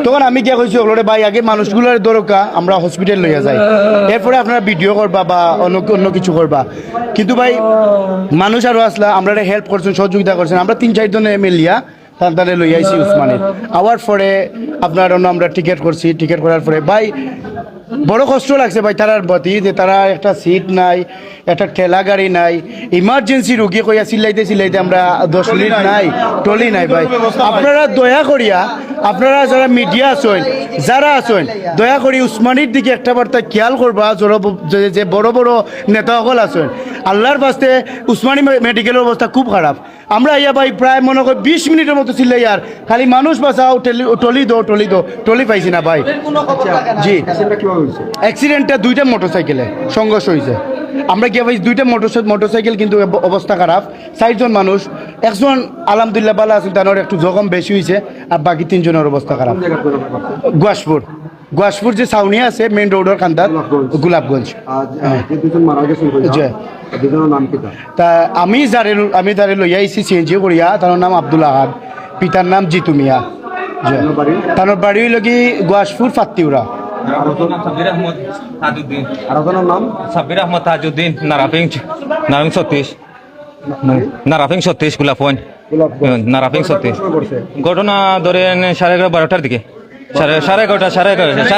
তখন আমি গিয়ে কইছি ওগুলো ভাই আগে মানুষগুলোর দরকার আমরা হসপিটাল লইয়া যাই, এরপরে আপনারা ভিডিও করবা বা অন্য অন্য কিছু করবা। কিন্তু ভাই মানুষ আরও আসলা, আমরা হেল্প করছেন, সহযোগিতা করছেন। আমরা 3-4 জনে মিলিয়া তাড়াতাড়ি লইয়া আইসি উসমানের। আওয়ার পরে আপনার অন্য আমরা টিকিট করছি, টিকিট করার পরে ভাই বড় কষ্ট লাগছে ভাই তারার প্রতি, যে তারা একটা সিট নাই, একটা ঠেলা গাড়ি নাই, ইমার্জেন্সি রুগী কইয়া চিল্লাইতে চিল্লাইতে আমরা 10 মিনিট নাই, টলি নাই ভাই। আপনারা দয়া করিয়া, আপনারা যারা মিডিয়া আছেন, যারা আছেন, দয়া করি উসমানির দিকে একটা বার্তা খেয়াল করবা। যে বড় বড় নেতাসকল আছেন, আল্লাহর বাস্তে উসমানী মেডিকেলের অবস্থা খুব খারাপ। আমরা ইয়া ভাই প্রায় মনে করি 20 মিনিটের মতো চিল্লাই, আর খালি মানুষ বাঁচাও, টলি দো টলি দো, টলি পাইছি না ভাই। জি, অ্যাক্সিডেন্টটা 2টা মোটরসাইকেলে সংঘর্ষ হয়েছে। আমরা গিয়ে ভাই 2টা মোটরসাইকেল কিন্তু অবস্থা খারাপ। 4 জন মানুষ, একজন আলহামদুলিল্লাহ ভালো আছেন, তার একটু জখম বেশি হয়েছে, আর বাকি 3 জনের অবস্থা খারাপ। গোয়াসপুর যে ছাউনি আছে মেইন রোডের কান্দার, গোলাপগঞ্জ। তা আমি যারে লইয়া আইসি সিএনজি করিয়া, তার নাম আব্দুল আহাদ, পিতার নাম জিতু মিয়া। তার বাড়ি হইল কি গোয়াসপুর ফাত্তিউরা। সাব্বির আহমদ তাজউদ্দিন, নারাফিং 36 গোলাপগঞ্জ, নারাফিং 36। ঘটনা ধরেন 11:30-12টার দিকে, সাড়ে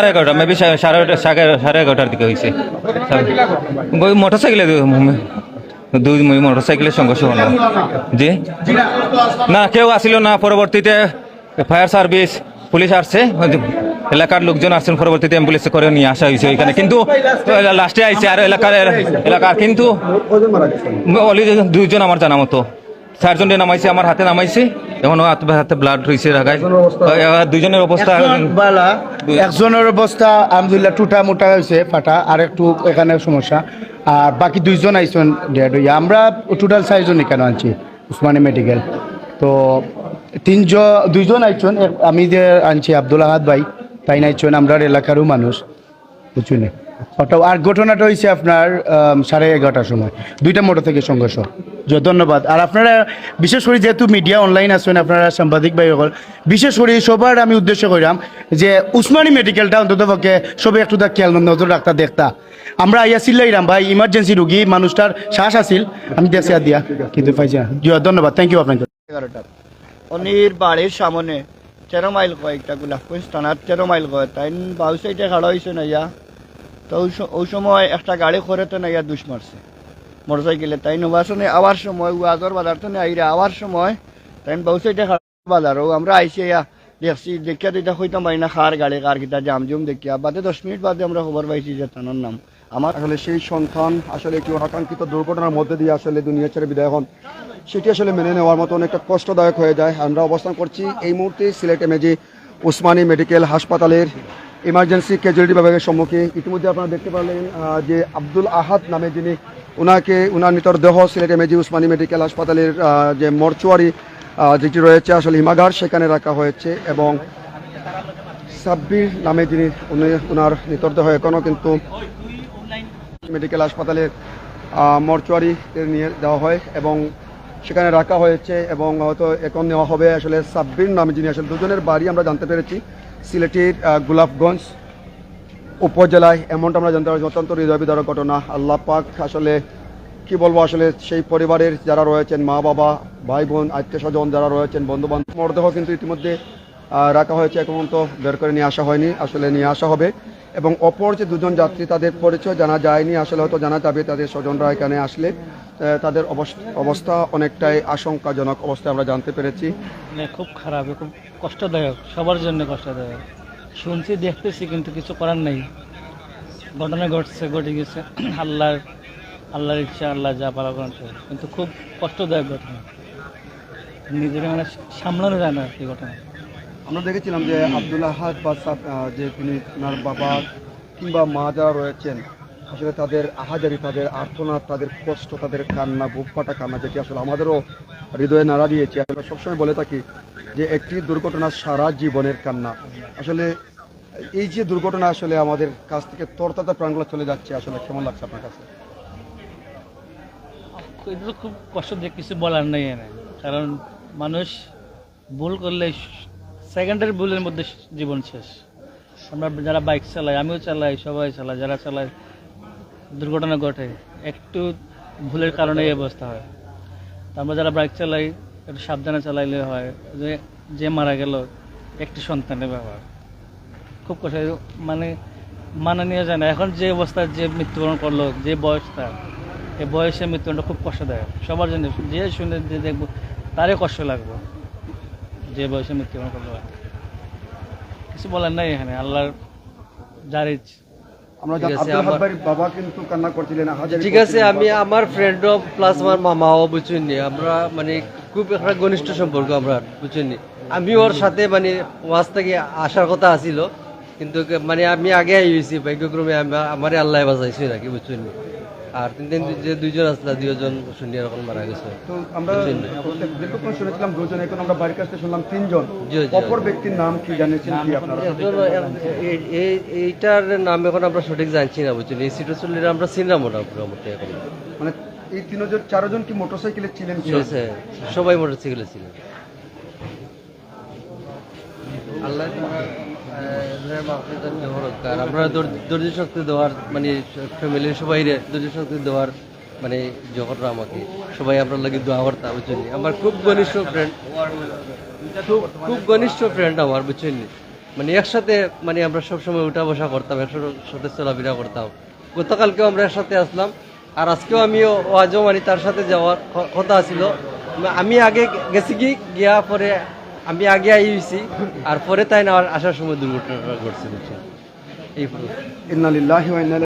এগারোটা মেবি 11:30 দিকে হয়েছে। মোটরসাইকেলে দুই মোটরসাইকেলের সংঘর্ষ হল। জি না, কেউ আসিল না। পরবর্তীতে ফায়ার সার্ভিস, পুলিশ আসছে, এলাকার লোকজন আসছেন, পরবর্তীতে অ্যাম্বুলেন্সে করে নিয়ে আসা হয়েছে ওইখানে। কিন্তু লাস্টে আইছে আর এলাকার কিন্তু 2 জন আমার জানা মতো। 4 জনে নামাইছে, আমার হাতে নামাইছে, এখন হাতে ব্লাড রয়েছে রাখায়। 2 জনের অবস্থা, একজনের অবস্থা আলহামদুলিল্লাহ টুটা মোটা হয়েছে, ফাটা, আর একটু এখানে সমস্যা, আর বাকি 2 জন আইসন ডেড হইয়া। আমরা টোটাল 4 জন এখানে আনছি উসমানী মেডিকেল। তো 2 জন আইসন, আমি যে আনছি আব্দুল আহাদ ভাই, তাই নাইছেন আমরা এলাকারও মানুষ, বুঝছেন। আর ঘটনাটা হয়েছে আপনার 11:30টার সময়, 2টা মোটর থেকে সংঘর্ষ। ধন্যবাদ। আর আপনারা বিশেষ করে যেহেতু মিডিয়া অনলাইন আছেন, আপনারা সাংবাদিক ভাই সকল, বিশেষ করে সবার আমি উদ্দেশ্য করিলাম যে উসমানী মেডিকেলটা অন্তত পক্ষে সবাই একটু খেয়াল নজর রাখতা দেখতা। আমরা আইয়া চিল্লাইলাম ভাই, ইমার্জেন্সি রুগী, মানুষটার শ্বাস আছিল, আমি দেশে দিয়া কিন্তু পাইছি না। ধন্যবাদ, থ্যাংক ইউ আপনাকে। 11টার অনির বাড়ির সামনে 13 মাইল কয়, একটা গোলাপগঞ্জ থানার 13 মাইল কয়, তাই বাউ সাইডে খাড়া হয়েছে না ইয়া। তো ওই সময় একটা গাড়ি করে তো না ইয়া দুষ মারছে মোটরসাইকেলে। তাই নবাসনে আওয়ার সময়, ওয়াজর বাজার তো আইরে আওয়ার সময় তাই বাউ সাইডে খাড়া বাজারও আমরা আইসি ইয়া দেখছি, দেখিয়া দিতে হইতাম পারি না কার গাড়ি কার কিতা জাম জুম দেখিয়া। বাদে 10 মিনিট বাদে আমরা খবর পাইছি যে তানোর নাম আমার। আসলে সেই সন্তান আসলে একটি অনাকাঙ্ক্ষিত দুর্ঘটনার মধ্যে দিয়ে আসলে দুনিয়া ছেড়ে বিদায় হন, সেটি আসলে মেনে নেওয়ার মতো অনেকটা কষ্টদায়ক হয়ে যায়। আমরা অবস্থান করছি এই মুহূর্তে সিলেট এমএজি উসমানী মেডিকেল হাসপাতালের ইমার্জেন্সি ক্যাজুয়ালিটি বিভাগের সম্মুখে। ইতিমধ্যে আপনারা দেখতে পারলেন যে আব্দুল আহাদ নামে যিনি, ওনার মৃতদেহ সিলেট এমএজি উসমানী মেডিকেল হাসপাতালের যে মর্চুয়ারি যেটি রয়েছে আসলে হিমাগার, সেখানে রাখা হয়েছে। এবং সাব্বির নামে যিনি, ওনার মৃতদেহ এখনও কিন্তু মেডিকেল হাসপাতালের মর্চুয়ারিতে নিয়ে দেওয়া হয় এবং সেখানে রাখা হয়েছে। এবং হয়তো এখন নেওয়া হবে আসলে সাব্বির নামে যিনি, আসলে 2 জনের বাড়ি আমরা জানতে পেরেছি সিলেটের গোলাপগঞ্জ উপজেলায়, এমনটা আমরা জানতে পারছি। অত্যন্ত হৃদয় বিদারক ঘটনা। আল্লাহ পাক আসলে কি বলবো, আসলে সেই পরিবারের যারা রয়েছেন, মা বাবা, ভাই বোন, আত্মীয় স্বজন যারা রয়েছেন, বন্ধু বান্ধব, মরদেহ কিন্তু ইতিমধ্যে রাখা হয়েছে, এখন তো বের করে নিয়ে আসা হয়নি, আসলে নিয়ে আসা হবে। এবং অপর যে 2 জন যাত্রী, তাদের পরিচয় জানা যায়নি, আসলে হয়তো জানা যাবে তাদের স্বজনরা এখানে আসলে। তাদের অবস্থা অনেকটাই আশঙ্কাজনক অবস্থায় আমরা জানতে পেরেছি। খুব খারাপ, খুব কষ্টদায়ক, সবার জন্য কষ্টদায়ক। শুনছি, দেখতেছি, কিন্তু কিছু করার নেই। ঘটনা ঘটে গেছে, আল্লাহর ইচ্ছা, আল্লাহ যা পালা করছে, কিন্তু খুব কষ্টদায়ক ঘটনা, নিজের মানে সামলানো যায় না এই ঘটনা। আমরা দেখেছিলাম যে আব্দুল আহাদ বা যে তিনি, ওনার বাবা কিংবা মা যারা রয়েছেন, আসলে তাদের আহাজারি, তাদের আর্তনাদ, তাদের কষ্ট, তাদের কান্না, বুক ফাটা কান্না, যেটি আসলে আমাদেরও হৃদয়ে নাড়া দিয়েছে। আমরা সবসময় বলে থাকি যে একটি দুর্ঘটনা সারা জীবনের কান্না। আসলে এই যে দুর্ঘটনা আসলে আমাদের কাছ থেকে তরতাজা প্রাণগুলো চলে যাচ্ছে, আসলে কেমন লাগছে আপনার কাছে? এটা তো খুব কষ্ট, দিয়ে কিছু বলার নেই এনে, কারণ মানুষ ভুল করলে সেকেন্ডের ভুলের মধ্যে জীবন শেষ। আমরা যারা বাইক চালাই, আমিও চালাই, সবাই চালায়, যারা চালায় দুর্ঘটনা ঘটে, একটু ভুলের কারণে এই অবস্থা হয়। তো আমরা যারা বাইক চালাই একটু সাবধানে চালাইলে হয়। যে মারা গেল একটি সন্তানের ব্যাপার, খুব কষ্ট, মানে মানা নিয়ে যায় না। এখন যে অবস্থায় যে মৃত্যুবরণ করলো, যে বয়সটা, এই বয়সে মৃত্যুবরণটা খুব কষ্টদায়ক সবার জন্য। যে শুনে যে দেখবো তারই কষ্ট লাগবে, যে বয়সে মৃত্যুবরণ করলো। কিছু বলার নাই এখানে, আল্লাহর যার ইচ্ছা। আমরা ঠিক আছে, আব্দুল হাদ ভাইয়ের বাবা কিন্তু কান্না করছিলেন, হাজারি ঠিক আছে, আমি আমার ফ্রেন্ডও প্লাস আমার মামাও বুঝছেন নি, আমরা মানে খুব একটা ঘনিষ্ঠ সম্পর্ক আমরা বুঝছেন নি। আমি ওর সাথে মানে ওয়াজ থেকে আসার কথা আছিল, কিন্তু মানে আমি আগে আইছি ভাগ্যক্রমে আমার আল্লাহ বাঁচাইছি নাকি বুঝছেন নি। আর যে দুইজন আসলে দুইজন শুনি এরকম মারা গেছে। তো আমরা দীর্ঘক্ষণ শুনেছিলাম দুজন, এখন আমরা বাড়ির কাছে শুনলাম 3 জন। জি, জি। অপর ব্যক্তির নাম কি জানেছেন কি আপনারা? এইটার নাম এখন আমরা সঠিক জানছি না বুঝছেন। এই সিটুয়েশন আমরা চিনলাম মোটামুটি এখন। মানে এই 4জন কি মোটরসাইকেলে ছিলেন? ঠিক আছে, সবাই মোটরসাইকেলে ছিল। আল্লাহ আমরা ধৈর্য শক্তি দেওয়ার মানে ফ্যামিলির সবাই ধৈর্য শক্তি দেওয়ার মানে যখন আমাকে সবাই আমরা লাগে দোয়া করতাম বুঝছেন। আমার খুব ঘনিষ্ঠ ফ্রেন্ড, খুব ঘনিষ্ঠ ফ্রেন্ড আমার বুঝছেন। মানে একসাথে মানে আমরা সবসময় উঠা বসা করতাম, একসাথে চলাফেরা করতাম। গতকালকেও আমরা একসাথে আসলাম, আর আজকেও আমিও আজও মানে তার সাথে যাওয়ার কথা ছিল। আমি আগে গেছি গিয়া পরে আমি আগে আইছি, আর পরে তাই না আসার সময় দুর্ঘটনাটা ঘটছে বুঝছেন। এই ইন্না লিল্লাহি ওয়া ইন্না